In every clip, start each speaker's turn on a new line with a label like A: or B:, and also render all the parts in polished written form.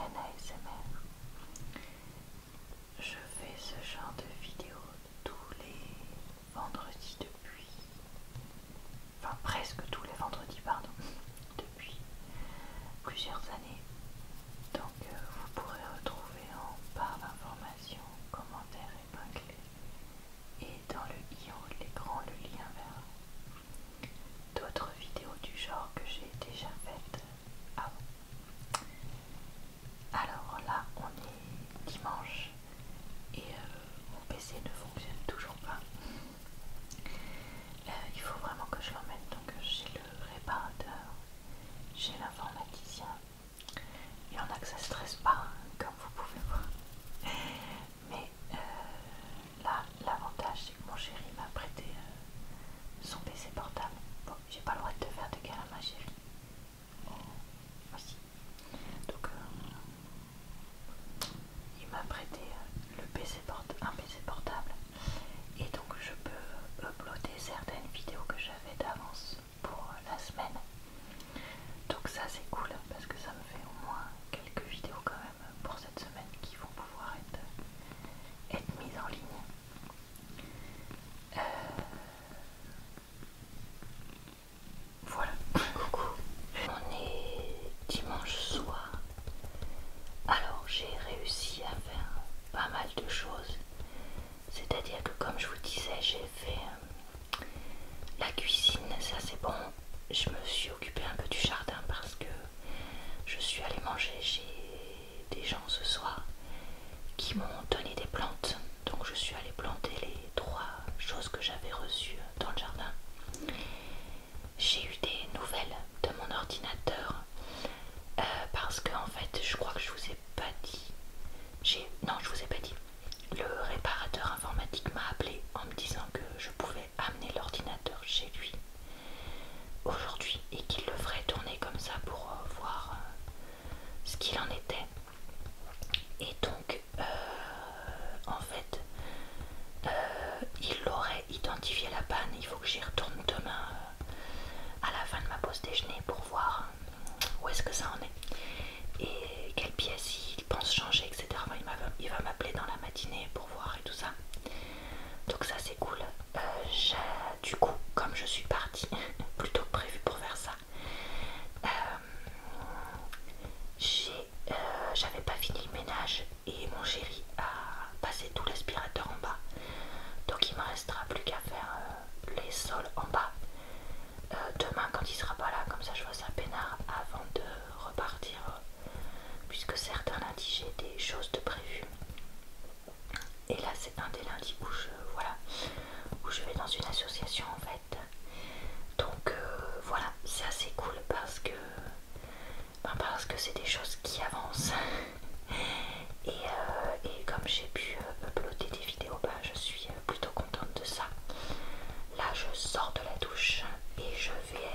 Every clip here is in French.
A: chaîne ASMR. Je fais ce genre de vidéos tous les vendredis enfin presque tous les vendredis, pardon, depuis plusieurs années. Donc vous pourrez retrouver en barre d'informations, commentaires épinglés et dans le i en haut de l'écran le lien vers d'autres vidéos du genre que j'ai déjà faites avant. Alors là on est dimanche et mon PC ne fonctionne toujours pas. Il faut vraiment que je l'emmène donc chez le réparateur, chez l'informaticien. Il y en a que ça ne stresse pas, comme vous pouvez voir. Mais là, l'avantage c'est que mon chéri m'a prêté son PC portable. Bon, j'ai pas le droit de te faire de câlin ma chérie. Oh, voici. Donc il m'a prêté un PC portable. Et donc je peux uploader certaines vidéos que j'avais d'avance pour la semaine. Donc ça c'est cool parce que ça me fait au moins quelques vidéos quand même pour cette semaine qui vont pouvoir être mises en ligne. Voilà. Coucou. On est dimanche soir. Alors j'ai réussi à faire pas mal de choses. C'est-à-dire que comme je vous disais, j'ai fait la cuisine, ça c'est bon. Je me suis occupée un peu du jardin parce que je suis allée manger chez des gens ce soir qui m'ont donné des plantes. Donc je suis allée planter les 3 choses que j'avais reçues dans le jardin. J'ai eu des nouvelles de mon ordinateur parce que en fait je crois que je vous ai pas dit. Non, je vous ai pas dit. Le réparateur informatique m'a appelé en me disant que je pouvais amener l'ordinateur chez lui aujourd'hui et qu'il le ferait tourner comme ça pour voir ce qu'il en était. Et donc en fait il aurait identifié la panne. Il faut que j'y retourne demain à la fin de ma pause déjeuner pour voir où est-ce que ça en est et quelle pièce il pense changer, etc. Enfin, il va m'appeler dans la matinée pour voir et tout ça. Donc ça c'est cool. Du coup, comme je suis partie plutôt que prévu pour faire ça, j'avais pas fini le ménage et mon chéri a passé tout l'aspirateur en bas. Donc il me restera plus qu'à faire les sols en bas. Demain quand il sera pas là, comme ça je vois ça peinard avant de repartir, puisque certains lundis j'ai des choses de prévues. Et là c'est un des lundis où je vais dans une association en fait. Donc voilà, c'est assez cool parce que c'est des choses qui avancent. Et comme j'ai pu uploader des vidéos, je suis plutôt contente de ça. Là je sors de la douche et je vais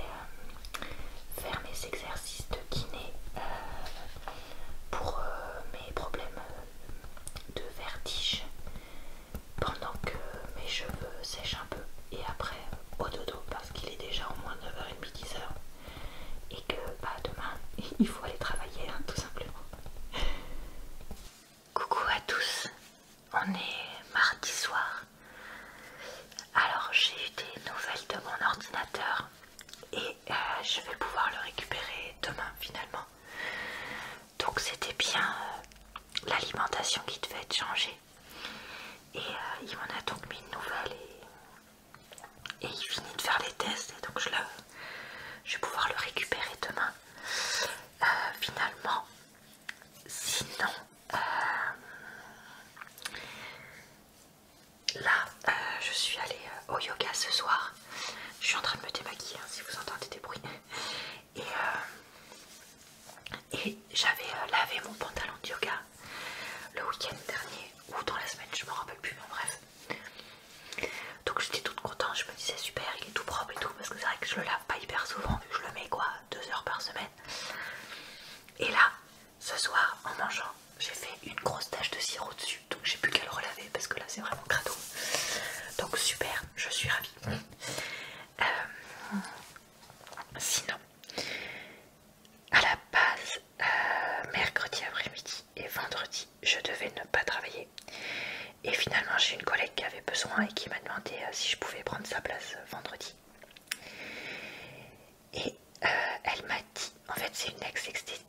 A: faire mes exercices de kiné pour mes problèmes de vertige pendant que mes cheveux sèchent un peu, et après au dodo parce qu'il est déjà au moins 9h30, 10h et que demain il faut aller travailler, hein, tout simplement. Coucou à tous, on est mardi soir. Alors j'ai eu des nouvelles de mon ordinateur et je vais pouvoir le récupérer demain finalement. Donc c'était bien l'alimentation qui devait être changée. Et il m'en a donc mis une nouvelle et il finit de faire les tests et donc je vais pouvoir le récupérer demain. Finalement, sinon là je suis allée au yoga ce soir. Je suis en train de me démaquiller, hein, si vous entendez des bruits. Et j'avais lavé mon pantalon de yoga le week-end dernier ou dans la semaine, je me rappelle plus, mais bref. Donc j'étais toute contente, je me disais super, il est tout propre et tout, parce que c'est vrai que je le lave pas hyper souvent vu que je le mets 2 heures par semaine. Et là, ce soir en mangeant, j'ai fait une grosse tache de sirop dessus, donc j'ai plus qu'à le relaver parce que là c'est vraiment crado. Donc super, je suis ravie. Sinon, à la base, mercredi après-midi,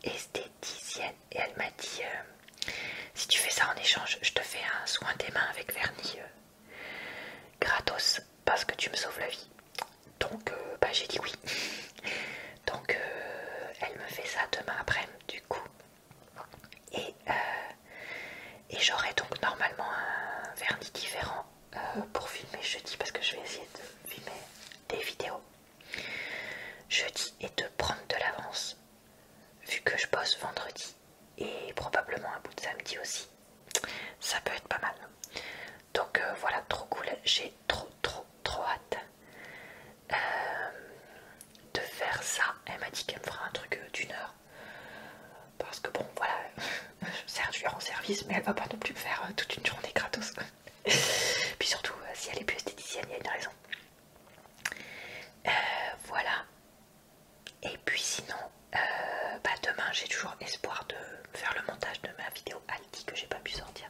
A: esthéticienne et elle m'a dit si tu fais ça en échange, je te fais un soin des mains avec vernis gratos parce que tu me sauves la vie. Donc bah, j'ai dit oui. Donc elle me fait ça demain après du coup. Et j'aurai donc normalement un vernis différent pour filmer jeudi parce que je vais essayer de filmer des vidéos jeudi et de prendre de l'avance vu que je bosse vendredi et probablement un bout de samedi aussi. Ça peut être pas mal. Donc voilà, trop cool. J'ai trop hâte de faire ça. Elle m'a dit qu'elle me fera un truc d'une heure. Parce que bon, voilà, certes je lui rends service, mais elle va pas non plus me faire toute une journée gratos. Puis surtout, si elle est plus esthéticienne, il y a une raison. Voilà. Et puis sinon, bah demain j'ai toujours espoir de faire le montage de ma vidéo Aldi que j'ai pas pu sortir.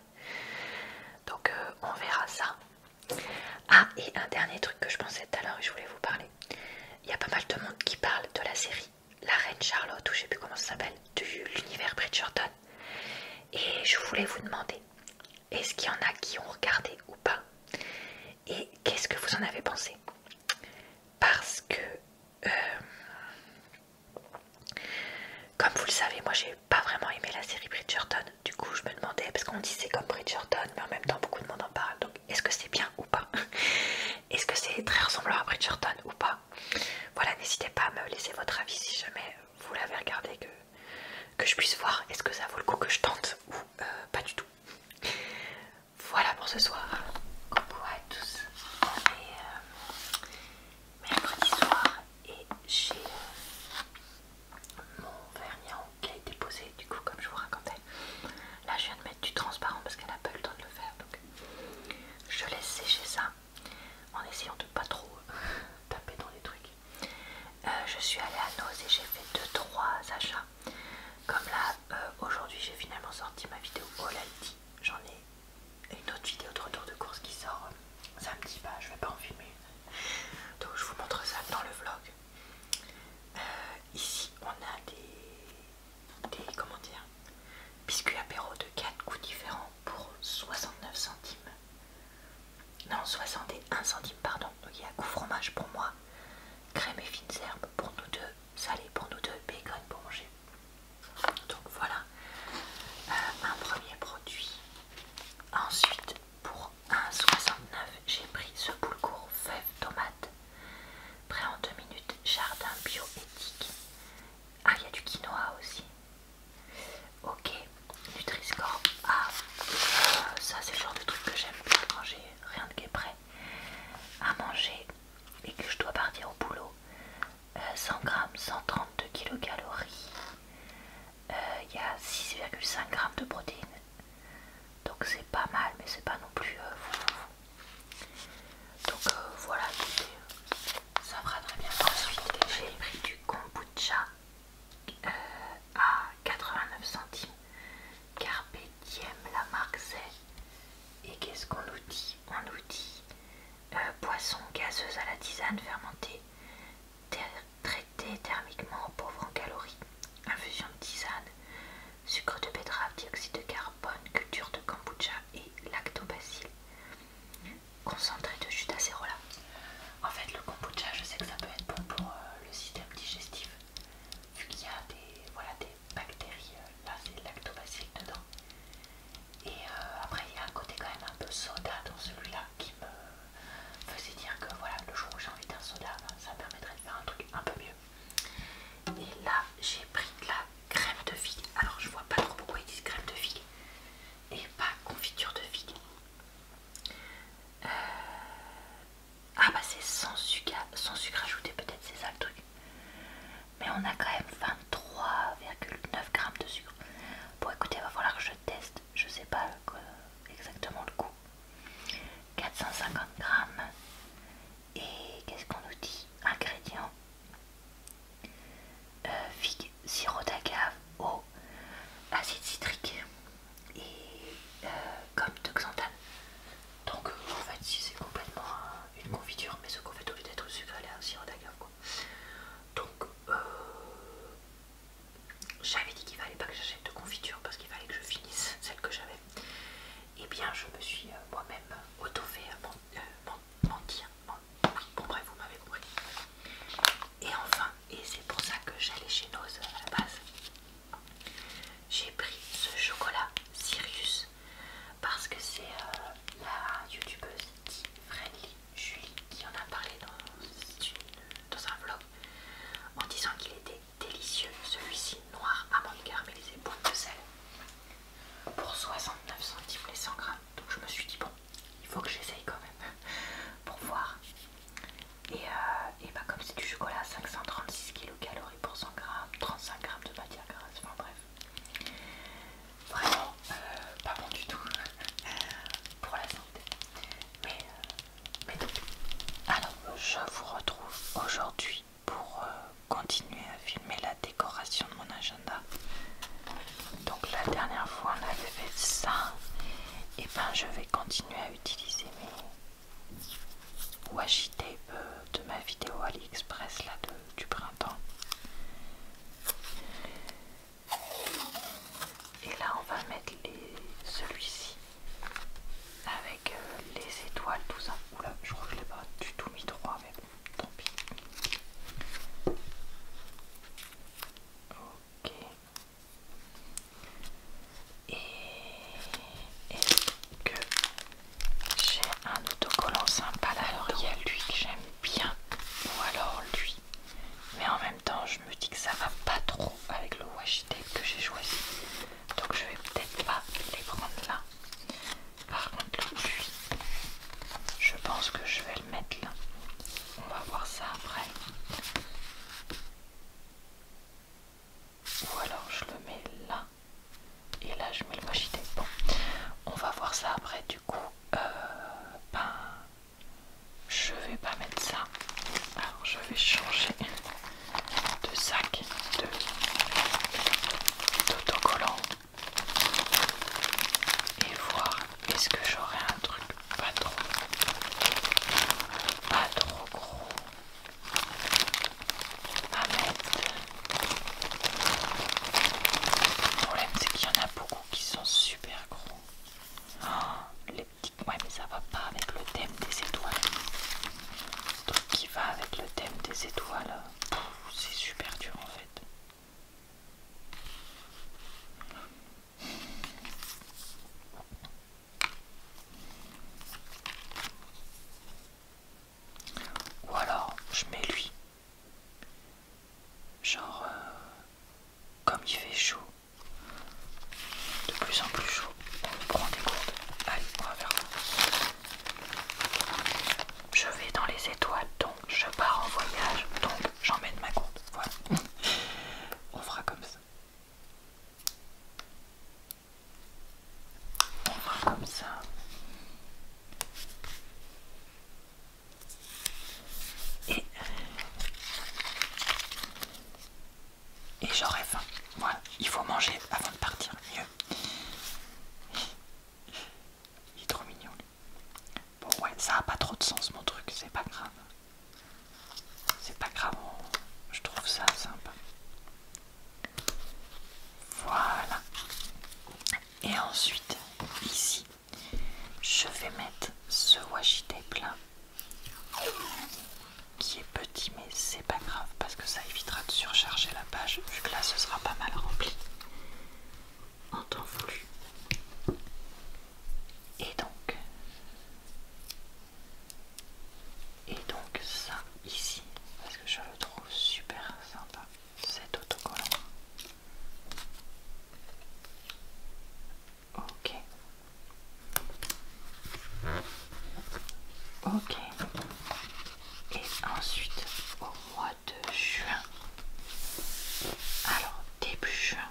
A: Donc on verra ça. Ah, et un dernier truc que je pensais tout à l'heure et je voulais vous parler. Il y a pas mal de monde qui parle de la série La Reine Charlotte, ou je sais plus comment ça s'appelle, de l'univers Bridgerton. Et je voulais vous demander, est-ce qu'il y en a qui ont regardé ou pas? Et qu'est-ce que vous en avez pensé? Parce que, comme vous le savez, moi j'ai pas vraiment aimé la série Bridgerton. Du coup je me demandais, parce qu'on dit c'est comme Bridgerton, mais en même temps beaucoup de monde en parle. Donc est-ce que c'est bien ou pas? Est-ce que c'est très ressemblant à Bridgerton ou pas? Voilà, n'hésitez pas à me laisser votre avis si jamais vous l'avez regardé, que je puisse voir est-ce que ça vaut le coup que je tente ou pas du tout. Voilà pour ce soir. Coucou à tous. On est mercredi soir et j'ai mon vernis qui a été posé du coup comme je vous racontais. Là je viens de mettre du transparent parce qu'elle n'a pas eu le temps de le faire, donc je laisse sécher ça en essayant de pas trop taper dans les trucs. Je suis allée à Noz et j'ai fait 2-3 achats. Comme là aujourd'hui j'ai finalement sorti ma vidéo All Aldi. J'en ai une autre vidéo de retour de course qui sort samedi, bah je vais pas en filmer une. Donc je vous montre ça dans le vlog. Ici on a des comment dire, biscuits apéro de 4 goûts différents pour 69 centimes. Non, 61 centimes pardon. Donc il y a goût fromage pour moi, crème et fines herbes pour nous deux, salé pour nous deux, bacon pour manger. Donc voilà un premier produit. Ensuite pour 1,69 j'ai pris ce boulgour fève tomate prêt en 2 minutes, jardin bio éthique. Ah, il y a du quinoa aussi. Ok, Nutri-Score. Ah, ça c'est le genre de truc que j'aime bien quand j'ai rien de qui est prêt à manger et que je dois partir au boulot. 100 grammes, 132 kilocalories. Il y a 6,5 grammes de protéines. Donc c'est pas mal, mais c'est pas non plus donc voilà, écoutez, ça fera très bien. Ensuite j'ai pris du kombucha à 89 centimes. Carpe Diem, la marque c'est. Et qu'est-ce qu'on nous dit? On nous dit boisson gazeuse à la tisane fermentée, traitée thermiquement, pauvre en calories, infusion de tisane, sucre de betterave, dioxyde de carbone, culture de kombucha et lactobacille, concentré de jus d'acérola. ben, je vais continuer à utiliser mes washi tape de ma vidéo AliExpress là du printemps. Et là on va mettre celui-ci avec les étoiles, tout ça. Oula, je crois que je l'ai pas du tout mis droit, mais bon, tant pis. Ok. Et est-ce que j'ai un autocollant sympa là? Alors il y a lui que j'aime bien, ou alors lui. Mais en même temps je me dis que ça va pas trop avec le washi tape que j'ai choisi. Donc je vais peut-être pas les prendre là. Par contre lui, je pense que je vais le mettre là. On va voir ça après. Ou alors je le mets là. Et là je mets le washi tape. Bon, on va voir ça après du coup. Ben, je vais pas mettre ça. Alors je vais changer de sac d'autocollant et voir est-ce que j'aurai un truc pas trop gros à mettre. Le problème c'est qu'il y en a beaucoup qui sont super gros. Oh, les petits, ouais mais ça va pas avec le thème des étoiles. Le truc qui va avec le thème des étoiles, c'est super dur en fait. Ou alors je mets lui. Genre comme il fait chaud, de plus en plus chaud, on prend des gourdes. Allez, on va faire ça. Je vais dans les étoiles, donc je pars en voyage, donc j'emmène ma gourde. Voilà. On fera comme ça. On fera comme ça. Et j'aurai faim. Voilà, il faut manger avant de partir, mieux. Il est trop mignon lui. Bon ouais, ça a pas trop de sens mon truc, c'est pas grave. C'est pas grave, je trouve ça sympa. Voilà. Et ensuite, ici, je vais mettre ce washi tape là, qui est petit mais c'est pas grave parce que ça évitera de surcharger la page vu que là ce sera pas mal rempli en temps voulu. Et donc ça ici, parce que je le trouve super sympa cet autocollant. Ok. Ok. Et ensuite au mois de juin, alors début juin,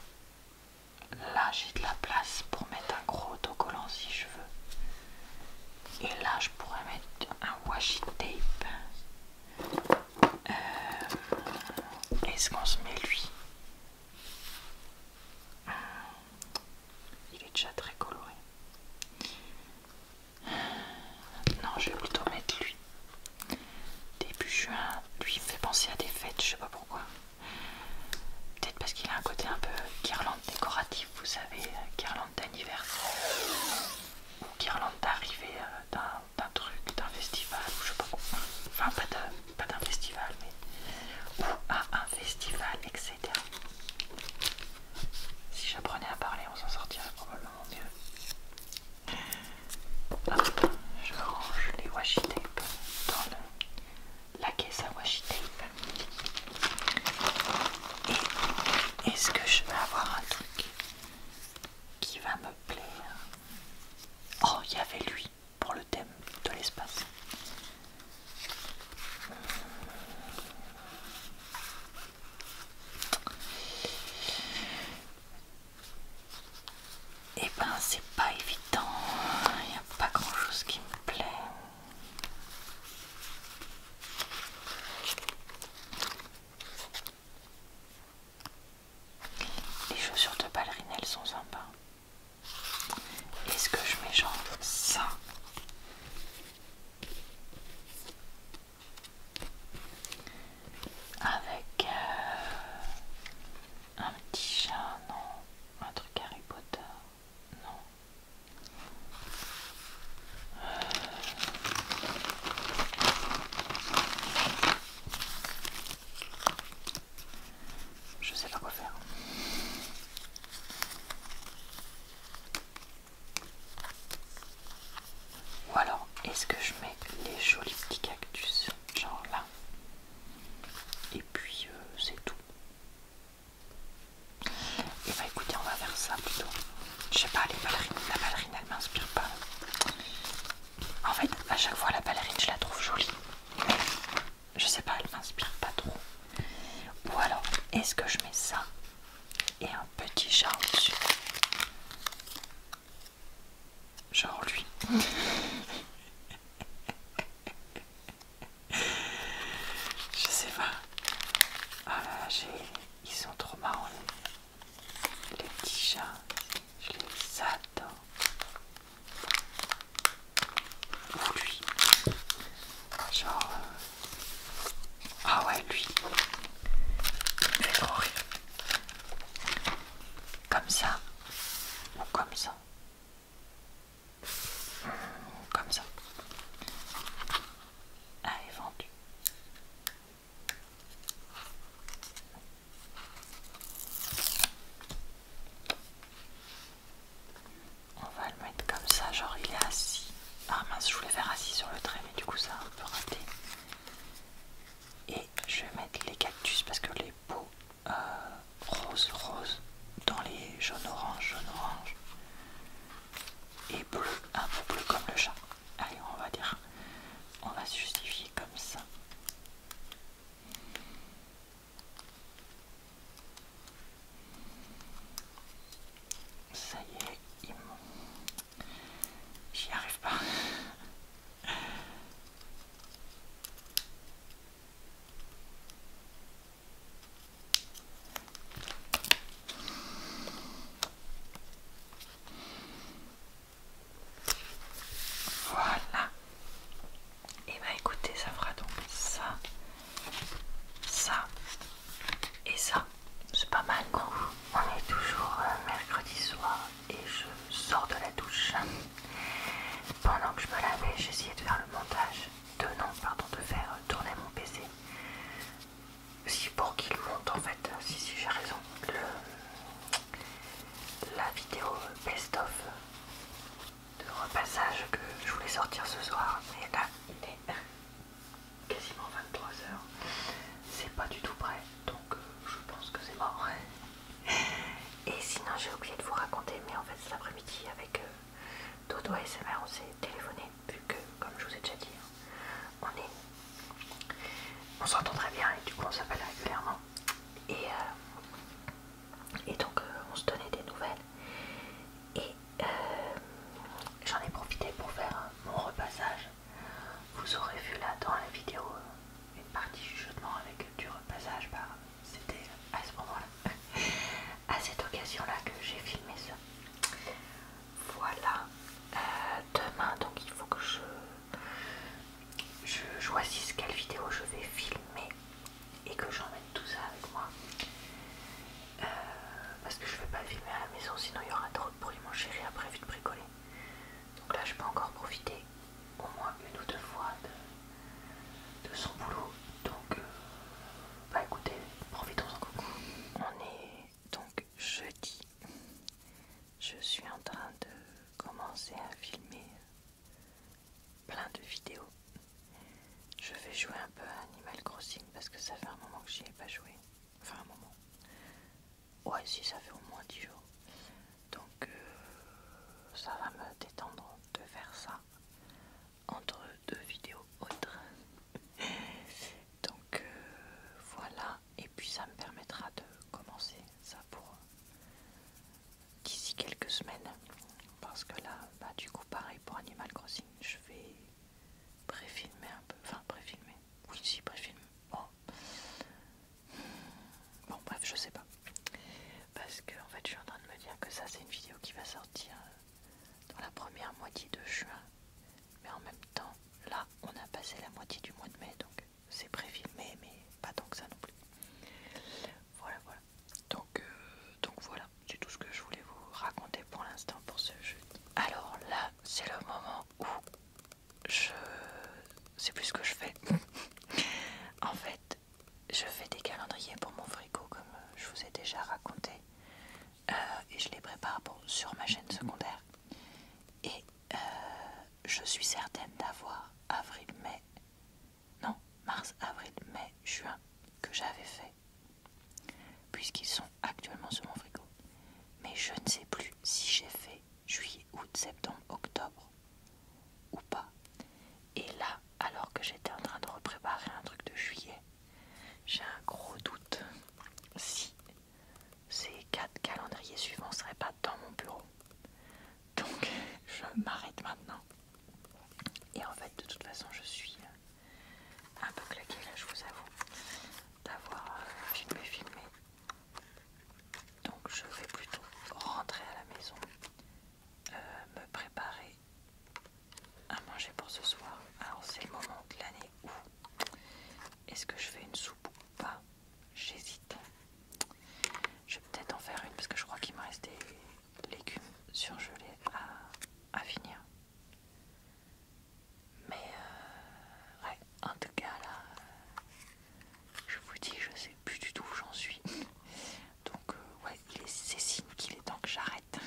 A: là j'ai de la place pour mettre un gros autocollant si je veux. Et là je pourrais mettre un washi tape. Est-ce qu'on se met lui? Il est déjà très coloré. Non, je vais plutôt mettre lui. Début juin, lui il me fait penser à des fêtes, je sais pas pourquoi. Peut-être parce qu'il a un côté un peu guirlande décorative, vous savez, guirlande d'anniversaire ou guirlande d'arrivée d'un truc, d'un festival ou je sais pas quoi. Enfin pas d'un festival mais ou à un festival, etc. Si j'apprenais à parler, on s'en sortirait probablement mieux. Hop, je range les washi tape dans la caisse à washi tape. Et est-ce que je vais avoir un truc qui va me plaire? Oh, il y avait lui pour le thème de l'espace. Et ben c'est pas évident, il n'y a pas grand chose qui me plaît. Les chaussures de ballerine elles sont sympas. Est-ce est-ce que je mets genre ça? Avec un petit chat, non. Un truc Harry Potter, non. Je sais pas quoi faire. Ou alors, est-ce que je mets les jolis petits cactus, genre là? Et puis c'est tout. Et bah écoutez, on va faire ça plutôt. Je sais pas, la ballerine elle m'inspire pas. En fait, à chaque fois la ballerine je la trouve jolie. Mais je sais pas, elle m'inspire pas trop. Ou alors, est-ce que je mets ça et un petit chat au-dessus? Genre lui. Je sais pas. Ah là, ils sont trop marrants les petits chats. Je les adore. Ou lui. Genre. Ah ouais, lui. Il me fait trop rire. Comme ça. Ou comme ça. Comme ça. Allez, vendu. On va le mettre comme ça, genre il est assis. Ah mince, je voulais faire assis sur le trait, mais du coup ça a un peu raté. Et je vais mettre les cactus parce que les peaux rose dans les jaune-orange et bleu, un peu bleu comme le chat. Allez, on va dire, on va se justifier comme ça. Ça y est, j'y arrive pas. Voilà. Et bah écoutez, ça fera donc ça, ça et ça. C'est pas mal. On est toujours mercredi soir et je sors de la douche. Pendant que je me lavais, j'essayais de faire le montage, de faire tourner mon PC. Si pour qu'il monte en fait, si j'ai raison, la vidéo best-of de repassage que je voulais sortir ce soir, mais là il est quasiment 23h, c'est pas du tout prêt, donc je pense que c'est mort. Et sinon j'ai oublié de vous raconter, mais en fait cet après-midi avec Dodo ASMR on s'est téléphoné, vu que comme je vous ai déjà dit, on s'entend très bien et du coup on s'appelle régulièrement. Et donc on se donnait des nouvelles. Et j'en ai profité pour faire mon repassage. Vous aurez vu là dans la vidéo une partie chuchotement avec du repassage. C'était à ce moment-là, à cette occasion-là que j'ai filmé ça. Voilà. Demain, donc il faut que je choisisse quelle vidéo je vais filmer et que j'emmène tout ça avec moi. Parce que je ne vais pas filmer à la maison, sinon il y aura trop de bruit. Mon chéri a prévu de bricoler. Donc là, je peux encore profiter au moins une ou deux fois de son boulot. Donc, bah écoutez, profitons-en. Coucou. On est donc jeudi. Je suis en train de commencer à filmer plein de vidéos. Je vais jouer un peu à Animal Crossing parce que ça fait un moment que j'y ai pas joué. Enfin un moment. Ouais, si, ça fait au moins 10 jours. Donc ça va me détendre de faire ça entre deux vidéos autres. Donc voilà. Et puis ça me permettra de commencer ça pour d'ici quelques semaines. Parce que là, bah du coup pareil pour Animal Crossing, je vais pré-filmer un peu. Enfin pré-filmer. Oui, si, pré-film. Bon bref, je sais pas. Parce que en fait je suis en train de me dire que ça c'est une vidéo qui va sortir dans la première moitié de juin, mais en même temps, là, on a passé la moitié du mois de mai, donc c'est préfilmé, mais pas tant que ça non plus. Voilà, voilà. Donc voilà, c'est tout ce que je voulais vous raconter pour l'instant pour ce jeudi. Alors là, c'est le moment où je sais plus ce que je fais. En fait, je fais des calendriers pour mon frigo, comme je vous ai déjà raconté, et je les prépare sur ma chaîne secondaire. Et je suis certaine d'avoir avril-mai, non, mars, avril, mai, juin, que j'avais fait, puisqu'ils sont actuellement sur mon frigo. Mais je ne sais plus si j'ai fait juillet, août, septembre, octobre ou pas. Et là, alors que j'étais en train de repréparer un truc de juillet, j'ai un gros doute si ces 4 calendriers suivants seraient pas dans mon bureau. Donc je m'arrête maintenant. Et en fait, de toute façon, je suis un peu claquée là, je vous avoue, d'avoir filmé. Donc je vais plutôt rentrer à la maison, me préparer à manger pour ce soir. Alors c'est le moment de l'année où est-ce que je fais une soupe ou pas? J'hésite. Je vais peut-être en faire une parce que je crois qu'il me reste des légumes surgelés à finir. Mais ouais, en tout cas là, je vous dis, je sais plus du tout où j'en suis. Donc ouais, c'est signe qu'il est temps que j'arrête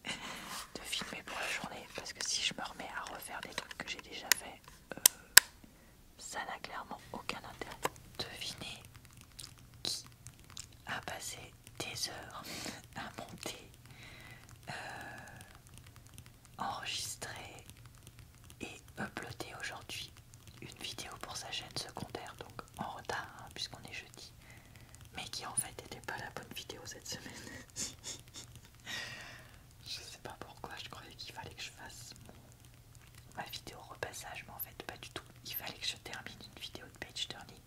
A: de filmer pour la journée, parce que si je me remets à refaire des trucs que j'ai déjà fait, ça n'a clairement aucun intérêt. Devinez qui a passé des heures à monter, enregistrer et uploader aujourd'hui une vidéo pour sa chaîne secondaire, donc en retard hein, puisqu'on est jeudi, mais qui en fait n'était pas la bonne vidéo cette semaine. Je sais pas pourquoi, je croyais qu'il fallait que je fasse ma vidéo repassage, mais en fait pas du tout. Il fallait que je termine une vidéo de page turning,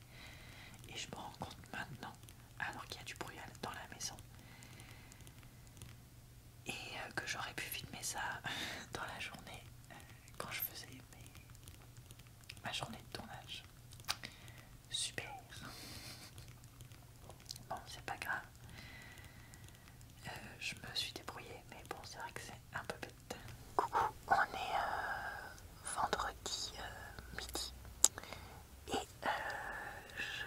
A: et je me rends compte maintenant, alors qu'il y a du bruit dans la maison, et que j'aurais pu filmer ça dans la journée quand je faisais ma journée de tournage. Super. Bon, c'est pas grave. Je me suis débrouillée, mais bon, c'est vrai que c'est un peu bête. Coucou, on est vendredi midi et je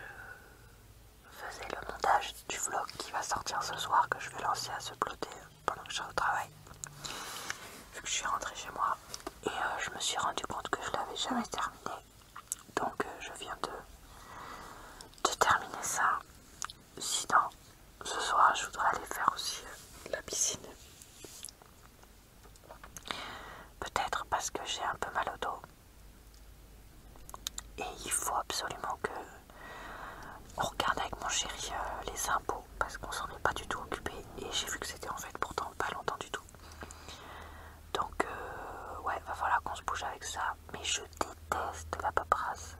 A: faisais le montage du vlog qui va sortir ce soir, que je vais lancer à se uploader pendant que je suis au travail, vu que je suis rentrée chez moi, et je me suis rendu compte que je l'avais jamais terminé, donc je viens de terminer ça. Sinon, ce soir je voudrais aller faire aussi la piscine, peut-être parce que j'ai un peu mal au dos, et il faut absolument que on regarde avec mon chéri les impôts, parce qu'on s'en est pas du tout occupé, et j'ai vu que c'était en fait pourtant pas longtemps du tout. Donc ouais, va falloir qu'on se bouge avec ça, mais je déteste la paperasse,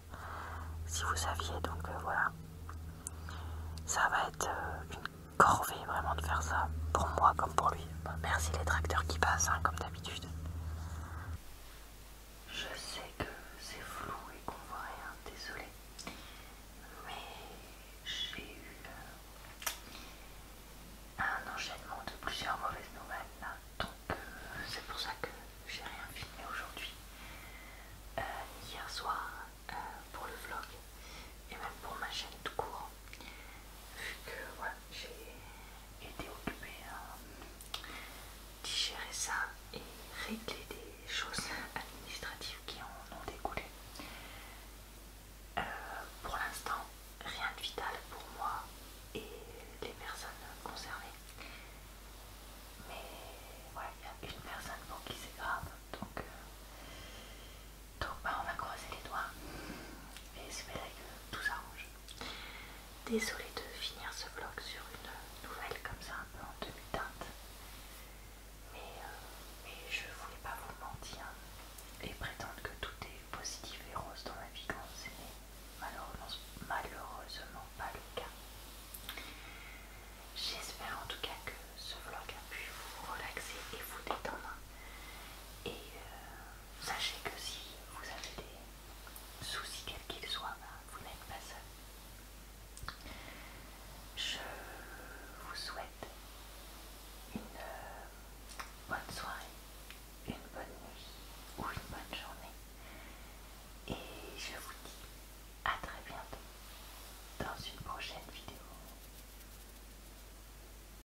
A: si vous saviez. Donc voilà, ça va être une corvée vraiment de faire ça, pour moi comme pour lui. Bah, merci les tracteurs qui passent hein, comme d'habitude. Je sais que c'est flou et qu'on voit rien, désolé, mais j'ai eu un enchaînement de plusieurs mauvaises nouvelles là, donc c'est pour ça que j'ai rien filmé aujourd'hui, hier soir, pour le vlog et même pour ma chaîne tout court, vu que voilà, j'ai été occupée à digérer ça et régler des choses administratives qui en ont découlé. Pour l'instant, rien de vital pour moi et les personnes concernées. Mais ouais, il y a une personne pour qui c'est grave, donc bah, on va croiser les doigts et espérer que tout s'arrange. Désolée